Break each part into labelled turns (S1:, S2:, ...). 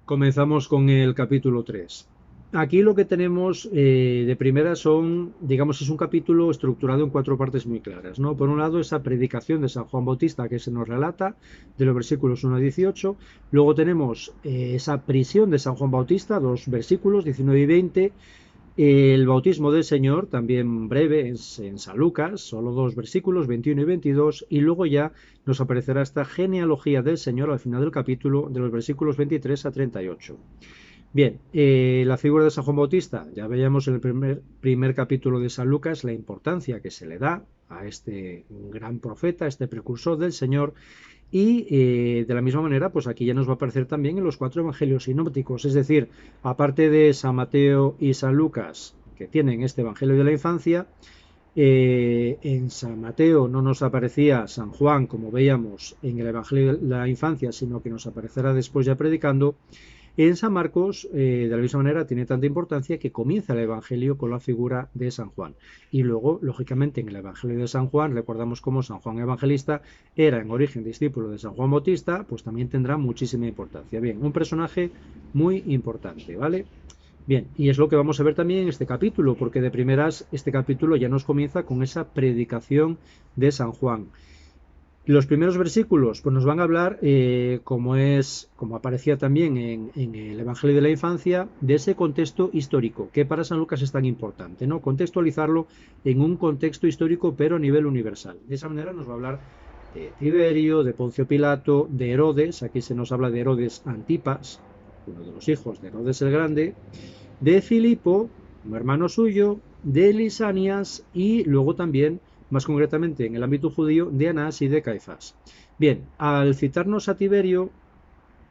S1: Comenzamos con el capítulo 3. Aquí lo que tenemos de primera son, digamos, es un capítulo estructurado en cuatro partes muy claras, ¿no? Por un lado, esa predicación de San Juan Bautista que se nos relata de los versículos 1 a 18. Luego tenemos esa prisión de San Juan Bautista, dos versículos, 19 y 20. El bautismo del Señor, también breve, en San Lucas, solo dos versículos, 21 y 22, y luego ya nos aparecerá esta genealogía del Señor al final del capítulo, de los versículos 23 a 38. Bien, la figura de San Juan Bautista, ya veíamos en el primer capítulo de San Lucas la importancia que se le da a este gran profeta, este precursor del Señor, y de la misma manera, pues aquí ya nos va a aparecer también en los cuatro evangelios sinópticos, es decir, aparte de San Mateo y San Lucas, que tienen este evangelio de la infancia, en San Mateo no nos aparecía San Juan, como veíamos en el evangelio de la infancia, sino que nos aparecerá después ya predicando. En San Marcos, de la misma manera, tiene tanta importancia que comienza el Evangelio con la figura de San Juan. Y luego, lógicamente, en el Evangelio de San Juan, recordamos cómo San Juan Evangelista era en origen discípulo de San Juan Bautista, pues también tendrá muchísima importancia. Bien, un personaje muy importante, ¿vale? Bien, y es lo que vamos a ver también en este capítulo, porque de primeras este capítulo ya nos comienza con esa predicación de San Juan. Los primeros versículos pues nos van a hablar, como aparecía también en el Evangelio de la Infancia, de ese contexto histórico, que para San Lucas es tan importante, ¿no? Contextualizarlo en un contexto histórico, pero a nivel universal. De esa manera nos va a hablar de Tiberio, de Poncio Pilato, de Herodes, aquí se nos habla de Herodes Antipas, uno de los hijos de Herodes el Grande, de Filipo, un hermano suyo, de Lisanias y luego también, más concretamente en el ámbito judío, de Anás y de Caifás. Bien, al citarnos a Tiberio,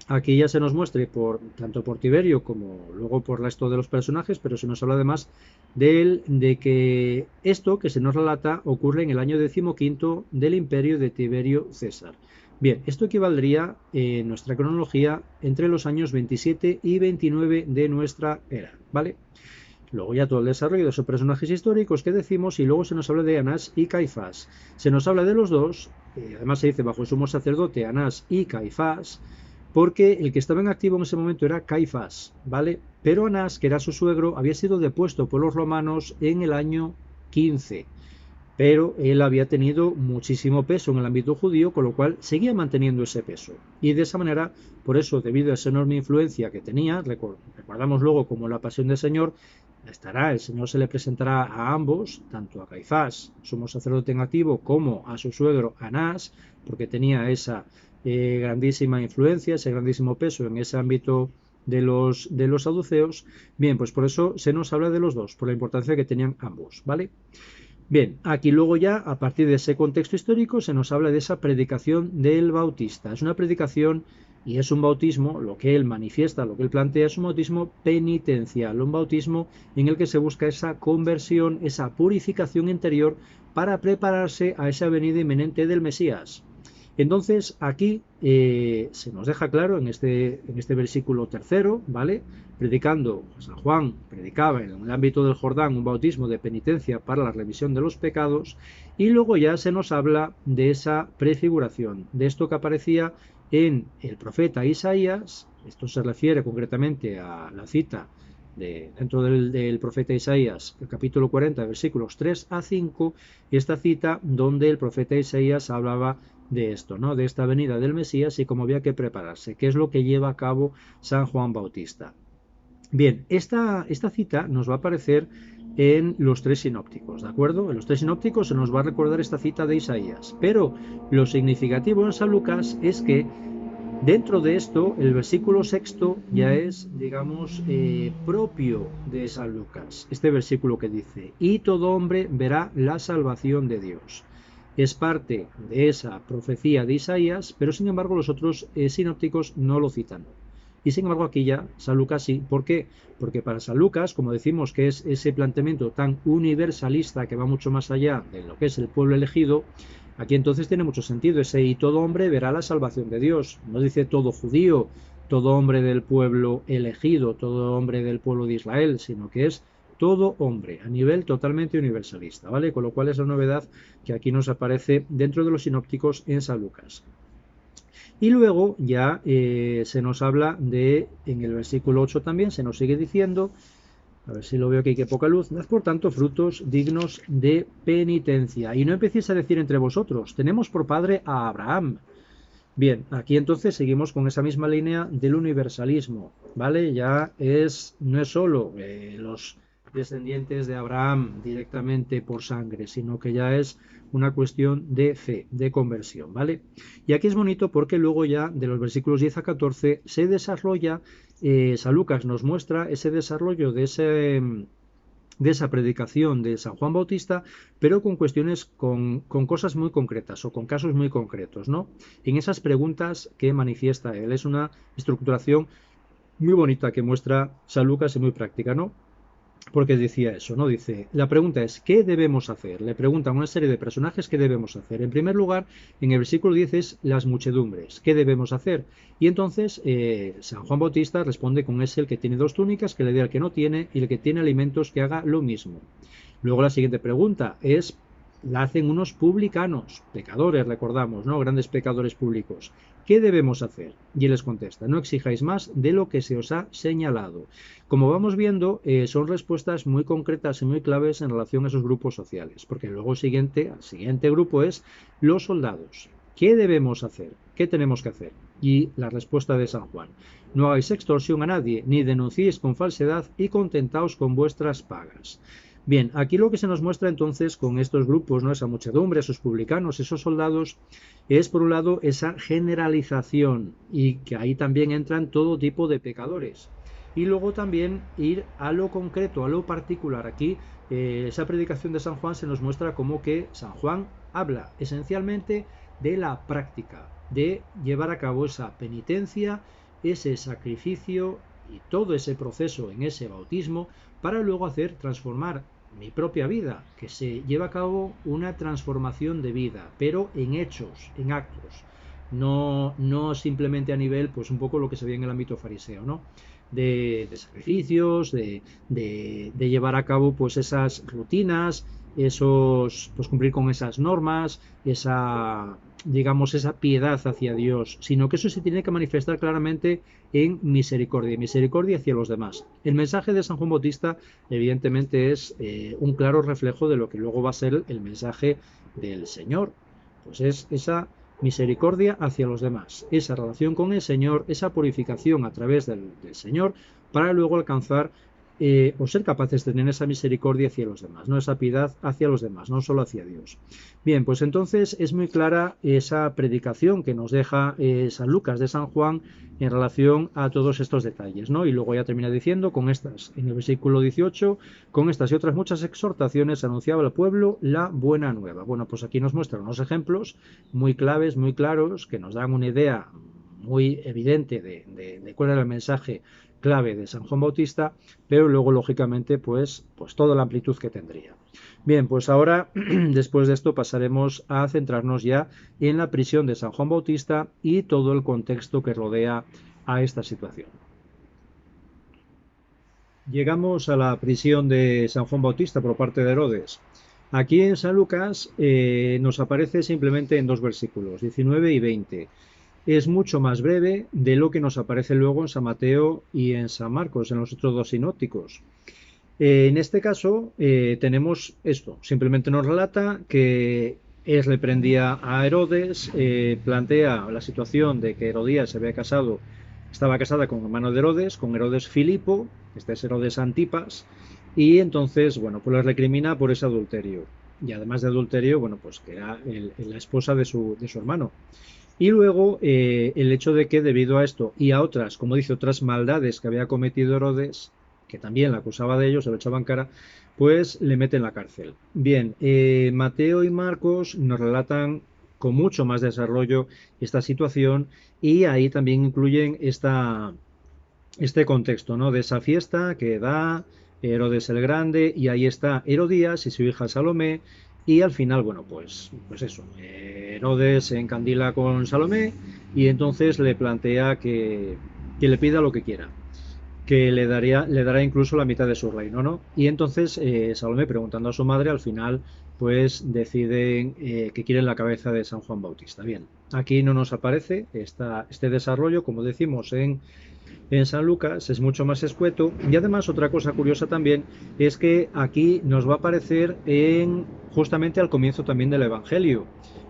S1: aquí ya se nos muestre tanto por Tiberio como luego por el resto de los personajes, pero se nos habla además de que esto que se nos relata ocurre en el año 15 del imperio de Tiberio César. Bien, esto equivaldría en nuestra cronología entre los años 27 y 29 de nuestra era, ¿vale? Luego ya todo el desarrollo de esos personajes históricos que decimos y luego se nos habla de Anás y Caifás. Se nos habla de los dos, además se dice bajo el sumo sacerdote Anás y Caifás, porque el que estaba en activo en ese momento era Caifás, ¿vale? Pero Anás, que era su suegro, había sido depuesto por los romanos en el año 15, pero él había tenido muchísimo peso en el ámbito judío, con lo cual seguía manteniendo ese peso. Y de esa manera, por eso, debido a esa enorme influencia que tenía, recordamos luego como la pasión del Señor, el Señor se le presentará a ambos, tanto a Caifás, sumo sacerdote en activo, como a su suegro Anás, porque tenía esa grandísima influencia, ese grandísimo peso en ese ámbito de los saduceos. Bien, pues por eso se nos habla de los dos, por la importancia que tenían ambos, ¿vale? Bien, aquí luego ya, a partir de ese contexto histórico, se nos habla de esa predicación del Bautista. Es una predicación y es un bautismo, lo que él manifiesta, lo que él plantea, es un bautismo penitencial, un bautismo en el que se busca esa conversión, esa purificación interior para prepararse a esa venida inminente del Mesías. Entonces, aquí se nos deja claro en este versículo tercero, ¿vale? Predicando, San Juan predicaba en el ámbito del Jordán un bautismo de penitencia para la remisión de los pecados, y luego ya se nos habla de esa prefiguración, de esto que aparecía en el profeta Isaías. Esto se refiere concretamente a la cita dentro del profeta Isaías, el capítulo 40, versículos 3 a 5, y esta cita donde el profeta Isaías hablaba de esto, ¿no? De esta venida del Mesías y cómo había que prepararse, que es lo que lleva a cabo San Juan Bautista. Bien, esta cita nos va a aparecer en los tres sinópticos, ¿de acuerdo? En los tres sinópticos se nos va a recordar esta cita de Isaías, pero lo significativo en San Lucas es que dentro de esto, el versículo sexto ya es, digamos, propio de San Lucas. Este versículo que dice, y todo hombre verá la salvación de Dios. Es parte de esa profecía de Isaías, pero sin embargo los otros sinópticos no lo citan. Y sin embargo aquí ya San Lucas sí. ¿Por qué? Porque para San Lucas, como decimos que es ese planteamiento tan universalista que va mucho más allá de lo que es el pueblo elegido, aquí entonces tiene mucho sentido ese y todo hombre verá la salvación de Dios. No dice todo judío, todo hombre del pueblo elegido, todo hombre del pueblo de Israel, sino que es todo hombre, a nivel totalmente universalista, ¿vale? Con lo cual es la novedad que aquí nos aparece dentro de los sinópticos en San Lucas. Y luego ya se nos habla de, en el versículo 8 también, se nos sigue diciendo, a ver si lo veo que hay que poca luz, dad por tanto frutos dignos de penitencia. Y no empecéis a decir entre vosotros, tenemos por padre a Abraham. Bien, aquí entonces seguimos con esa misma línea del universalismo, ¿vale? Ya no es solo los descendientes de Abraham directamente por sangre, sino que ya es una cuestión de fe, de conversión, ¿vale? Y aquí es bonito porque luego ya de los versículos 10 a 14 se desarrolla, San Lucas nos muestra ese desarrollo de esa predicación de San Juan Bautista, pero con cuestiones, con cosas muy concretas o con casos muy concretos, ¿no? En esas preguntas que manifiesta él. Es una estructuración muy bonita que muestra San Lucas y muy práctica, ¿no? Porque decía eso, ¿no? Dice, la pregunta es, ¿qué debemos hacer? Le preguntan a una serie de personajes qué debemos hacer. En primer lugar, en el versículo 10 es las muchedumbres, ¿qué debemos hacer? Y entonces San Juan Bautista responde con ese el que tiene dos túnicas, que le dé al que no tiene, y el que tiene alimentos que haga lo mismo. Luego la siguiente pregunta es, la hacen unos publicanos, pecadores, recordamos, ¿no? Grandes pecadores públicos. ¿Qué debemos hacer? Y él les contesta, no exijáis más de lo que se os ha señalado. Como vamos viendo, son respuestas muy concretas y muy claves en relación a esos grupos sociales, porque luego el siguiente grupo es los soldados. ¿Qué debemos hacer? ¿Qué tenemos que hacer? Y la respuesta de San Juan, no hagáis extorsión a nadie, ni denunciéis con falsedad y contentaos con vuestras pagas. Bien, aquí lo que se nos muestra entonces con estos grupos, ¿no? Esa muchedumbre, esos publicanos, esos soldados, es por un lado esa generalización y que ahí también entran todo tipo de pecadores. Y luego también ir a lo concreto, a lo particular. Aquí esa predicación de San Juan se nos muestra como que San Juan habla esencialmente de la práctica, de llevar a cabo esa penitencia, ese sacrificio y todo ese proceso en ese bautismo para luego transformar mi propia vida, que se lleva a cabo una transformación de vida, pero en hechos, en actos, no simplemente a nivel, pues un poco lo que se ve en el ámbito fariseo, ¿no? De sacrificios, de llevar a cabo pues esas rutinas, pues cumplir con esas normas, digamos, esa piedad hacia Dios, sino que eso se tiene que manifestar claramente en misericordia hacia los demás. El mensaje de San Juan Bautista, evidentemente, es un claro reflejo de lo que luego va a ser el mensaje del Señor. Pues es esa misericordia hacia los demás, esa relación con el Señor, esa purificación a través del Señor, para luego alcanzar o ser capaces de tener esa misericordia hacia los demás, no esa piedad hacia los demás, no solo hacia Dios. Bien, pues entonces es muy clara esa predicación que nos deja San Lucas de San Juan en relación a todos estos detalles, ¿no? Y luego ya termina diciendo con estas, en el versículo 18, con estas y otras muchas exhortaciones anunciaba al pueblo la buena nueva. Bueno, pues aquí nos muestran unos ejemplos muy claves, muy claros, que nos dan una idea muy evidente de cuál era el mensaje clave de San Juan Bautista, pero luego lógicamente pues toda la amplitud que tendría. Bien, pues ahora después de esto pasaremos a centrarnos ya en la prisión de San Juan Bautista y todo el contexto que rodea a esta situación. Llegamos a la prisión de San Juan Bautista por parte de Herodes. Aquí en San Lucas nos aparece simplemente en dos versículos, 19 y 20. Es mucho más breve de lo que nos aparece luego en San Mateo y en San Marcos, en los otros dos sinópticos. En este caso tenemos esto, simplemente nos relata que le prendía a Herodes, plantea la situación de que Herodías estaba casada con el hermano de Herodes, con Herodes Filipo, este es Herodes Antipas, y entonces, bueno, pues le recrimina por ese adulterio. Y además de adulterio, bueno, pues que era la esposa de su hermano. Y luego el hecho de que debido a esto y a otras, como dice, otras maldades que había cometido Herodes, que también la acusaba de ello, se lo echaban cara, pues le mete en la cárcel. Bien, Mateo y Marcos nos relatan con mucho más desarrollo esta situación y ahí también incluyen este contexto, ¿no? De esa fiesta que da Herodes el Grande y ahí está Herodías y su hija Salomé y al final, bueno, pues eso, Herodes se encandila con Salomé y entonces le plantea que le pida lo que quiera, que le dará incluso la mitad de su reino, ¿no? Y entonces Salomé, preguntando a su madre, al final pues deciden que quieren la cabeza de San Juan Bautista. Bien, aquí no nos aparece este desarrollo, como decimos en San Lucas, es mucho más escueto. Y además otra cosa curiosa también es que aquí nos va a aparecer justamente al comienzo también del Evangelio.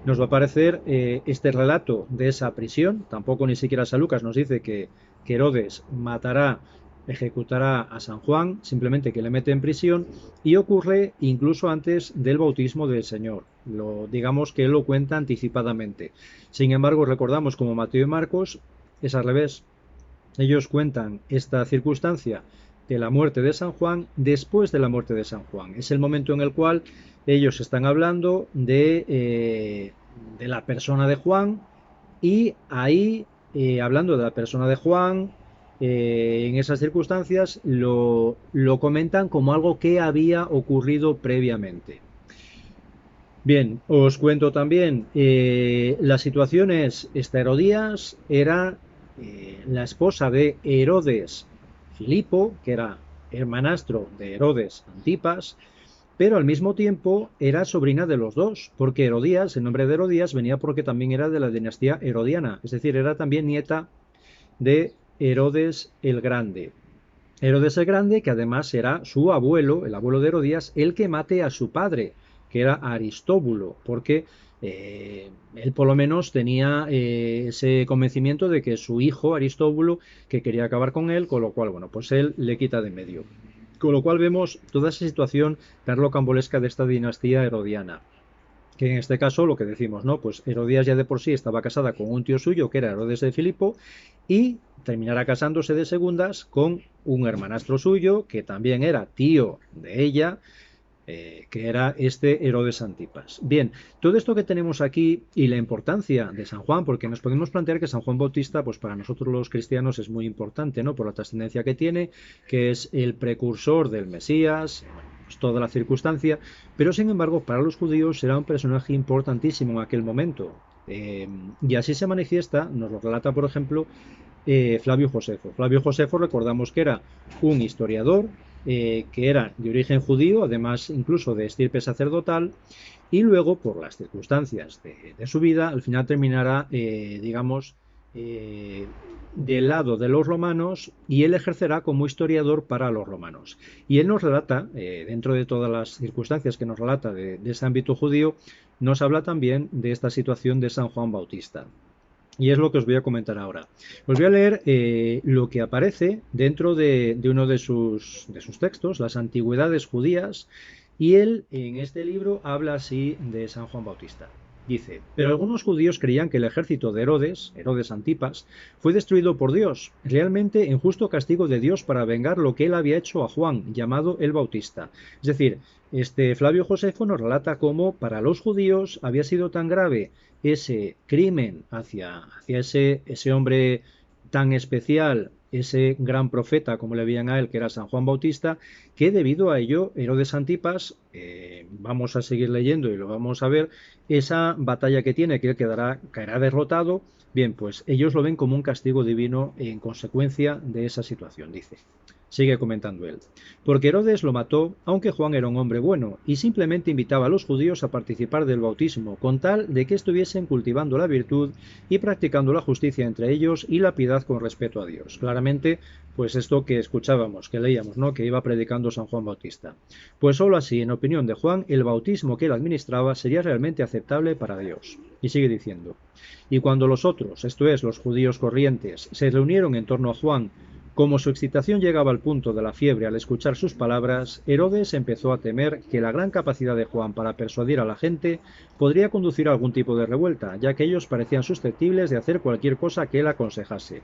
S1: Nos va a aparecer este relato de esa prisión. Tampoco ni siquiera San Lucas nos dice que Herodes ejecutará a San Juan, simplemente que le mete en prisión, y ocurre incluso antes del bautismo del Señor. Digamos que él lo cuenta anticipadamente. Sin embargo, recordamos como Mateo y Marcos, es al revés. Ellos cuentan esta circunstancia de la muerte de San Juan después de la muerte de San Juan. Es el momento en el cual ellos están hablando de la persona de Juan, y ahí, hablando de la persona de Juan, en esas circunstancias lo comentan como algo que había ocurrido previamente. Bien, os cuento también, la situación es, esta Herodías era la esposa de Herodes Filipo, que era hermanastro de Herodes Antipas, pero al mismo tiempo era sobrina de los dos, porque Herodías, el nombre de Herodías venía porque también era de la dinastía herodiana, es decir, era también nieta de Herodes el Grande. Herodes el Grande, que además era su abuelo, el abuelo de Herodías, el que mate a su padre, que era Aristóbulo, porque él por lo menos tenía ese convencimiento de que su hijo Aristóbulo, que quería acabar con él, con lo cual, bueno, pues él le quita de medio. Con lo cual vemos toda esa situación perlocambolesca de esta dinastía herodiana. Que en este caso lo que decimos, ¿no? Pues Herodías ya de por sí estaba casada con un tío suyo que era Herodes de Filipo, y terminará casándose de segundas con un hermanastro suyo que también era tío de ella, que era este Herodes Antipas. Bien, todo esto que tenemos aquí y la importancia de San Juan, porque nos podemos plantear que San Juan Bautista, pues para nosotros los cristianos es muy importante, ¿no? Por la trascendencia que tiene, que es el precursor del Mesías, pues toda la circunstancia, pero sin embargo para los judíos era un personaje importantísimo en aquel momento. Y así se manifiesta, nos lo relata por ejemplo Flavio Josefo. Flavio Josefo, recordamos que era un historiador que era de origen judío, además incluso de estirpe sacerdotal, y luego, por las circunstancias de su vida, al final terminará, digamos, del lado de los romanos, y él ejercerá como historiador para los romanos. Y él nos relata, dentro de todas las circunstancias que nos relata de ese ámbito judío, nos habla también de esta situación de San Juan Bautista. Y es lo que os voy a comentar ahora. Os voy a leer lo que aparece dentro de uno de sus textos, las Antigüedades Judías, y él en este libro habla así de San Juan Bautista. Dice, pero algunos judíos creían que el ejército de Herodes Antipas, fue destruido por Dios, realmente en justo castigo de Dios para vengar lo que él había hecho a Juan, llamado el Bautista. Es decir, este Flavio Josefo nos relata cómo para los judíos había sido tan grave ese crimen hacia ese hombre tan especial, ese gran profeta, como le veían a él, que era San Juan Bautista, que debido a ello Herodes Antipas, vamos a seguir leyendo y lo vamos a ver, esa batalla que tiene, que él caerá derrotado. Bien, pues ellos lo ven como un castigo divino en consecuencia de esa situación, dice. Sigue comentando él. Porque Herodes lo mató, aunque Juan era un hombre bueno, y simplemente invitaba a los judíos a participar del bautismo, con tal de que estuviesen cultivando la virtud y practicando la justicia entre ellos y la piedad con respeto a Dios. Claramente, pues esto que escuchábamos, que leíamos, ¿no? Que iba predicando San Juan Bautista. Pues solo así, en opinión de Juan, el bautismo que él administraba sería realmente aceptable para Dios. Y sigue diciendo. Y cuando los otros, esto es, los judíos corrientes, se reunieron en torno a Juan, como su excitación llegaba al punto de la fiebre al escuchar sus palabras, Herodes empezó a temer que la gran capacidad de Juan para persuadir a la gente podría conducir a algún tipo de revuelta, ya que ellos parecían susceptibles de hacer cualquier cosa que él aconsejase.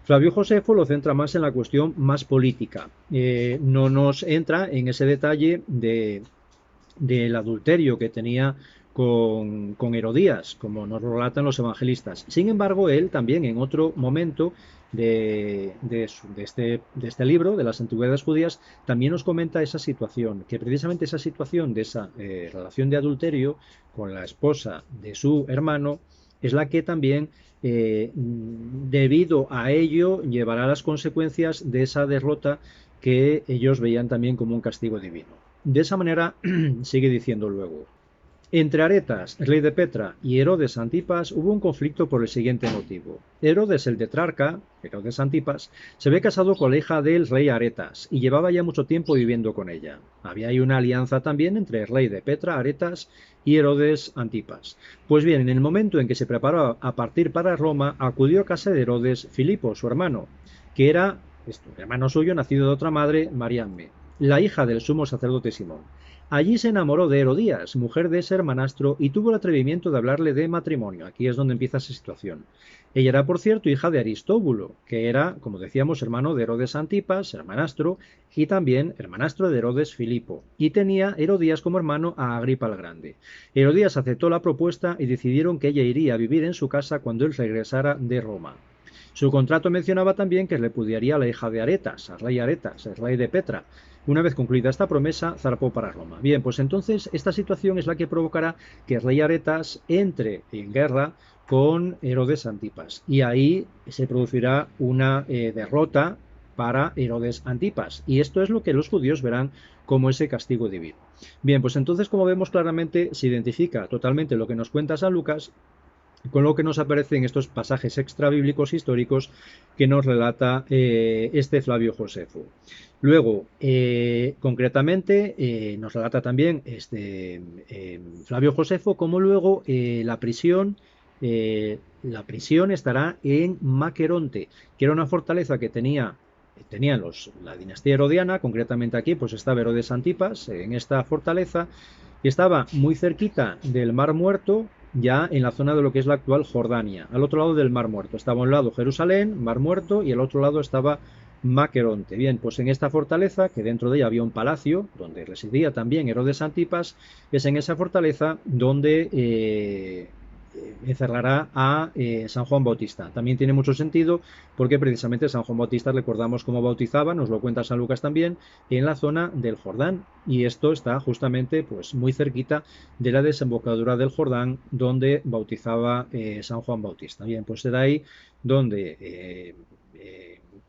S1: Flavio Josefo lo centra más en la cuestión más política. No nos entra en ese detalle del adulterio que tenía con Herodías, como nos relatan los evangelistas. Sin embargo, él también en otro momento de este libro, de las Antigüedades Judías, también nos comenta esa situación, que precisamente esa situación de esa relación de adulterio con la esposa de su hermano es la que también, debido a ello, llevará las consecuencias de esa derrota que ellos veían también como un castigo divino. De esa manera sigue diciendo luego. Entre Aretas, rey de Petra, y Herodes Antipas hubo un conflicto por el siguiente motivo. Herodes el tetrarca, Herodes Antipas, se había casado con la hija del rey Aretas y llevaba ya mucho tiempo viviendo con ella. Había ahí una alianza también entre el rey de Petra, Aretas, y Herodes Antipas. Pues bien, en el momento en que se preparaba a partir para Roma, acudió a casa de Herodes Filipo, su hermano, que era hermano suyo nacido de otra madre, Mariamne, la hija del sumo sacerdote Simón. Allí se enamoró de Herodías, mujer de ese hermanastro, y tuvo el atrevimiento de hablarle de matrimonio. Aquí es donde empieza esa situación. Ella era, por cierto, hija de Aristóbulo, que era, como decíamos, hermano de Herodes Antipas, hermanastro, y también hermanastro de Herodes Filipo, y tenía Herodías como hermano a Agripa el Grande. Herodías aceptó la propuesta y decidieron que ella iría a vivir en su casa cuando él regresara de Roma. Su contrato mencionaba también que le repudiaría a la hija de Aretas, el rey de Petra. Una vez concluida esta promesa, zarpó para Roma. Bien, pues entonces esta situación es la que provocará que el rey Aretas entre en guerra con Herodes Antipas. Y ahí se producirá una derrota para Herodes Antipas. Y esto es lo que los judíos verán como ese castigo divino. Bien, pues entonces, como vemos claramente, se identifica totalmente lo que nos cuenta San Lucas con lo que nos aparece en estos pasajes extrabíblicos históricos que nos relata este Flavio Josefo. Luego, concretamente, nos relata también Flavio Josefo como luego la prisión estará en Maqueronte, que era una fortaleza que tenían la dinastía herodiana. Concretamente aquí pues estaba Herodes Antipas en esta fortaleza, y estaba muy cerquita del Mar Muerto, ya en la zona de lo que es la actual Jordania, al otro lado del Mar Muerto. Estaba a un lado Jerusalén, Mar Muerto, y al otro lado estaba Maqueronte. Bien, pues en esta fortaleza, que dentro de ella había un palacio donde residía también Herodes Antipas, es en esa fortaleza donde encerrará a San Juan Bautista. También tiene mucho sentido porque precisamente San Juan Bautista, recordamos cómo bautizaba, nos lo cuenta San Lucas también, en la zona del Jordán, y esto está justamente pues muy cerquita de la desembocadura del Jordán donde bautizaba San Juan Bautista. Bien, pues será ahí donde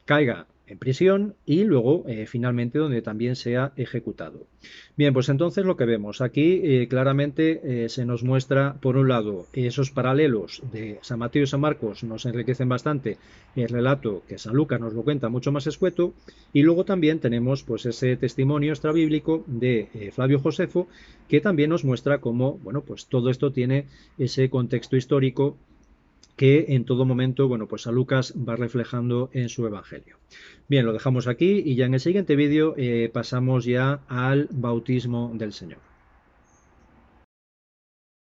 S1: caiga en prisión y luego finalmente donde también sea ejecutado. Bien, pues entonces lo que vemos aquí claramente se nos muestra, por un lado, esos paralelos de San Mateo y San Marcos nos enriquecen bastante el relato que San Lucas nos lo cuenta mucho más escueto, y luego también tenemos pues ese testimonio extrabíblico de Flavio Josefo, que también nos muestra cómo, bueno, pues todo esto tiene ese contexto histórico que en todo momento, bueno, pues San Lucas va reflejando en su Evangelio. Bien, lo dejamos aquí y ya en el siguiente vídeo pasamos ya al bautismo del Señor.